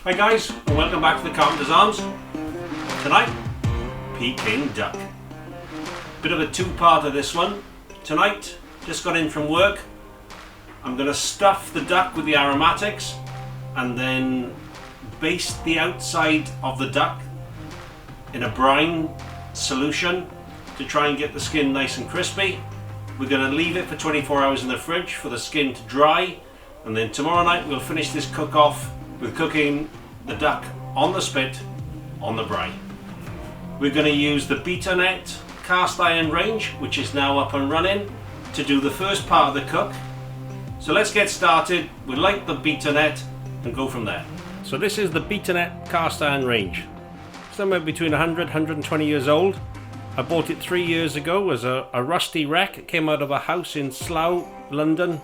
Hi guys, and welcome back to the Carpenter's Arms. Tonight, Peking Duck. Bit of a two-parter this one. Tonight, just got in from work. I'm going to stuff the duck with the aromatics and then baste the outside of the duck in a brine solution to try and get the skin nice and crispy. We're going to leave it for 24 hours in the fridge for the skin to dry, and then tomorrow night we'll finish this cook off with cooking the duck on the spit on the braai. We're going to use the Betanet cast iron range, which is now up and running, to do the first part of the cook. So let's get started. We'll light the Betanet and go from there. So this is the Betanet cast iron range. Somewhere between 100 and 120 years old. I bought it 3 years ago as a rusty wreck. It came out of a house in Slough, London,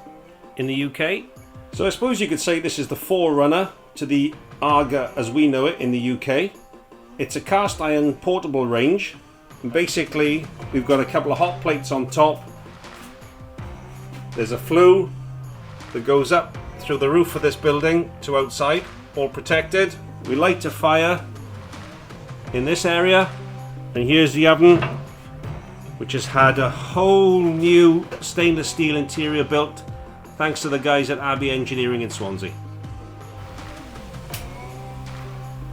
in the UK. So I suppose you could say this is the forerunner to the Aga as we know it in the UK. It's a cast iron portable range. And basically, we've got a couple of hot plates on top. There's a flue that goes up through the roof of this building to outside, all protected. We light a fire in this area. And here's the oven, which has had a whole new stainless steel interior built thanks to the guys at Abbey Engineering in Swansea.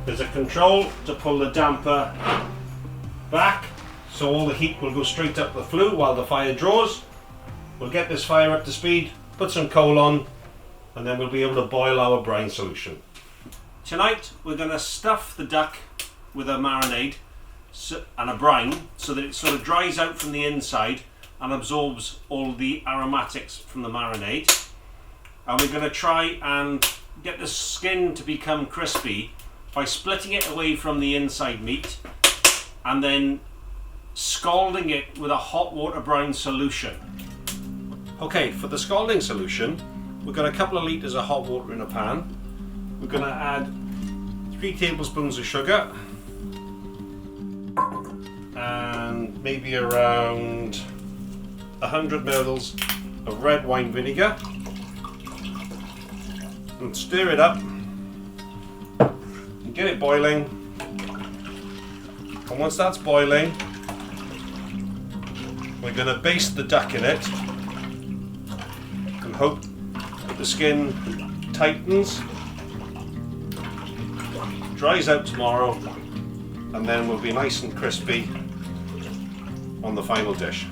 There's a control to pull the damper back, so all the heat will go straight up the flue while the fire draws. We'll get this fire up to speed, put some coal on, and then we'll be able to boil our brine solution. Tonight we're going to stuff the duck with a marinade and a brine so that it sort of dries out from the inside and absorbs all the aromatics from the marinade. And we're going to try and get the skin to become crispy by splitting it away from the inside meat and then scalding it with a hot water brine solution. Okay, for the scalding solution, we've got a couple of litres of hot water in a pan. We're going to add 3 tablespoons of sugar and maybe around 100 ml of red wine vinegar, and stir it up and get it boiling. And once that's boiling, we're going to baste the duck in it and hope that the skin tightens, dries out tomorrow, and then we'll be nice and crispy on the final dish.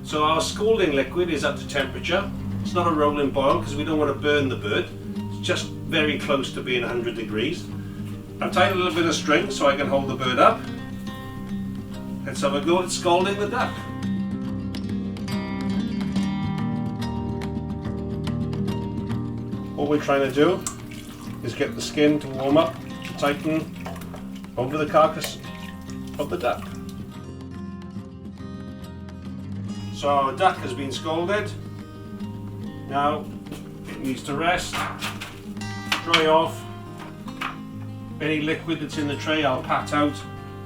So our scalding liquid is up to temperature. It's not a rolling boil because we don't want to burn the bird. It's just very close to being 100 degrees. I've tied a little bit of string so I can hold the bird up. Let's have a go at scalding the duck. All we're trying to do is get the skin to warm up, to tighten over the carcass of the duck. So our duck has been scalded. Now it needs to rest, dry off. Any liquid that's in the tray I'll pat out.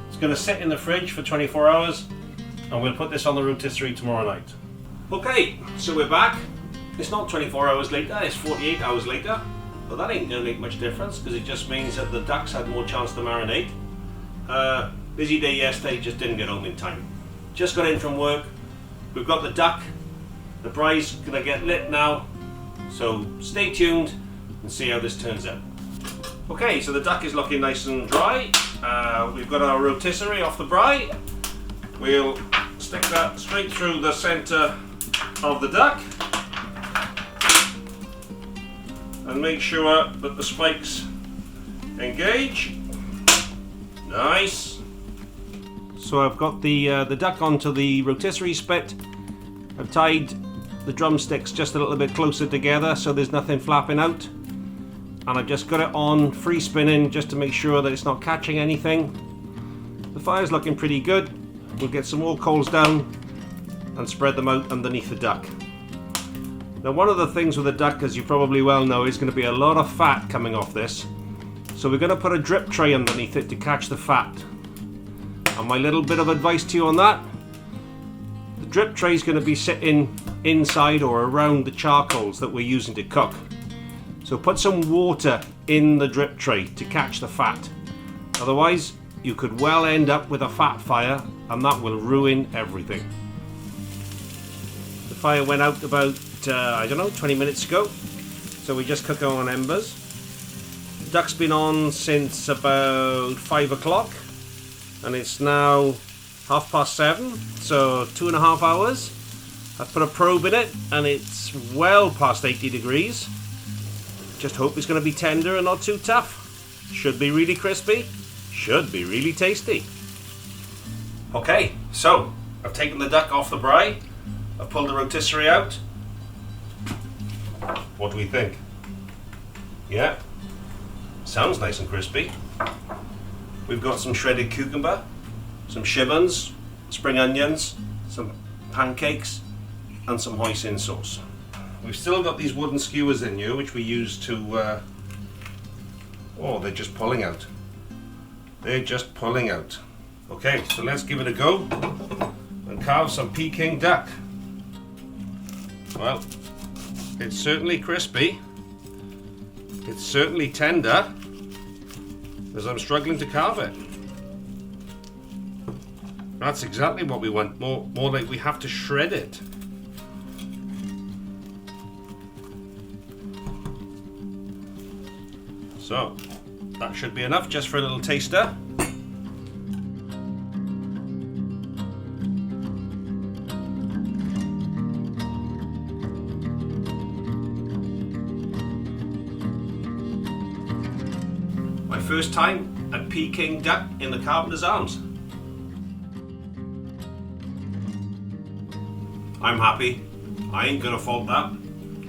It's going to sit in the fridge for 24 hours and we'll put this on the rotisserie tomorrow night. Okay, so we're back. It's not 24 hours later, it's 48 hours later. But that ain't going to make much difference because it just means that the duck's had more chance to marinate. Busy day yesterday, just didn't get home in time. Just got in from work. We've got the duck. The braai's going to get lit now. So stay tuned and see how this turns out. Okay, so the duck is looking nice and dry. We've got our rotisserie off the braai. We'll stick that straight through the centre of the duck and make sure that the spikes engage. Nice. So I've got the duck onto the rotisserie spit. I've tied the drumsticks just a little bit closer together so there's nothing flapping out. And I've just got it on free spinning just to make sure that it's not catching anything. The fire's looking pretty good. We'll get some more coals down and spread them out underneath the duck. Now one of the things with the duck, as you probably well know, is going to be a lot of fat coming off this. So we're going to put a drip tray underneath it to catch the fat. And my little bit of advice to you on that, the drip tray is going to be sitting inside or around the charcoals that we're using to cook. So put some water in the drip tray to catch the fat. Otherwise, you could well end up with a fat fire, and that will ruin everything. The fire went out about, 20 minutes ago. So we just cook on embers. The duck's been on since about 5 o'clock, and it's now 7:30, so 2.5 hours. I've put a probe in it, and it's well past 80 degrees. Just hope it's going to be tender and not too tough. Should be really crispy. Should be really tasty. Okay, so I've taken the duck off the braai. I've pulled the rotisserie out. What do we think? Yeah, sounds nice and crispy. We've got some shredded cucumber, some shibbons, spring onions, some pancakes, and some hoisin sauce. We've still got these wooden skewers in here, which we use to, oh, they're just pulling out. They're just pulling out. Okay, so let's give it a go and carve some Peking duck. Well, it's certainly crispy. It's certainly tender, as I'm struggling to carve it. That's exactly what we want, more like we have to shred it. So, that should be enough just for a little taster. My first time at Peking Duck in the Carpenter's Arms. I'm happy. I ain't gonna fault that.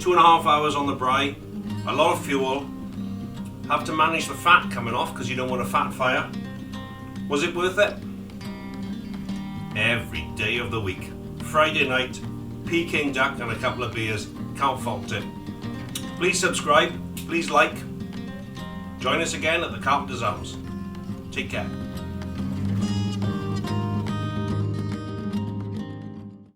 2.5 hours on the braai, a lot of fuel. Have to manage the fat coming off because you don't want a fat fire. Was it worth it? Every day of the week. Friday night, Peking duck and a couple of beers. Can't fault it. Please subscribe. Please like. Join us again at the Carpenter's Arms. Take care.